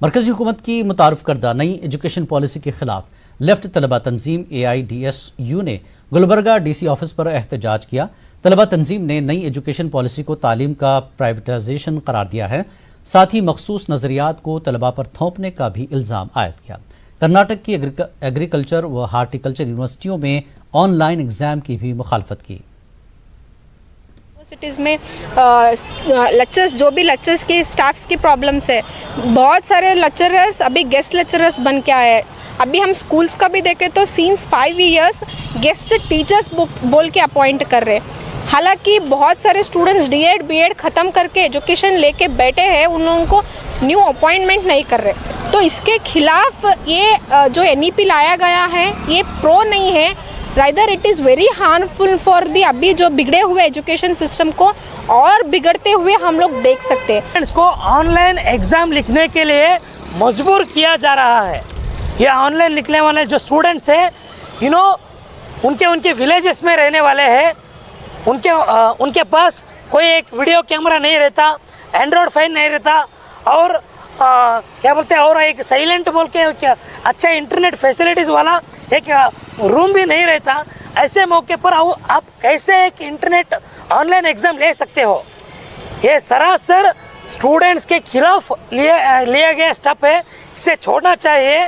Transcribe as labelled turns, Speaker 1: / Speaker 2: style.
Speaker 1: मरकजी हुकूमत की मुतारफ करदा नई एजुकेशन पॉलिसी के खिलाफ लेफ्ट तलबा तंजीम AIDSU ने गुलबर्गा DC ऑफिस पर एहतजाज किया। तलबा तंजीम ने नई एजुकेशन पॉलिसी को तालीम का प्राइवेटाइजेशन करार दिया है। साथ ही मखसूस नजरियात को तलबा पर थोपने का भी इल्ज़ाम आयद किया। कर्नाटक की एग्रीकल्चर व हार्टिकल्चर यूनिवर्सिटियों में ऑनलाइन एग्जाम की भी मुखालफत की।
Speaker 2: यूनिवर्सिटीज़ में लेक्चर्स जो भी लेक्चर्स के स्टाफ्स की प्रॉब्लम्स है, बहुत सारे लेक्चरर्स अभी गेस्ट लेक्चरर्स बन के आए हैं। अभी हम स्कूल्स का भी देखें तो सिंस 5 इयर्स गेस्ट टीचर्स बोल के अपॉइंट कर रहे हैं। हालांकि बहुत सारे स्टूडेंट्स D.Ed B.Ed ख़त्म करके एजुकेशन लेके बैठे हैं, उन लोगों को न्यू अपॉइंटमेंट नहीं कर रहे। तो इसके खिलाफ ये जो NEP लाया गया है ये प्रो नहीं है, rather it is very harmful for the अभी जो बिगड़े हुए एजुकेशन सिस्टम को और बिगड़ते हुए हम लोग देख सकते हैं।
Speaker 3: इसको ऑनलाइन एग्ज़ाम लिखने के लिए मजबूर किया जा रहा है। ये ऑनलाइन लिखने वाले जो स्टूडेंट्स हैं उनके विलेजेस में रहने वाले हैं, उनके पास कोई एक वीडियो कैमरा नहीं रहता, एंड्रॉयड फ़ोन नहीं रहता और क्या बोलते हैं और एक साइलेंट बोल के अच्छा इंटरनेट फैसिलिटीज़ वाला एक रूम भी नहीं रहता। ऐसे मौके पर आप कैसे एक इंटरनेट ऑनलाइन एग्ज़ाम ले सकते हो? ये सरासर स्टूडेंट्स के खिलाफ लिया गया स्टेप है, इसे छोड़ना चाहिए।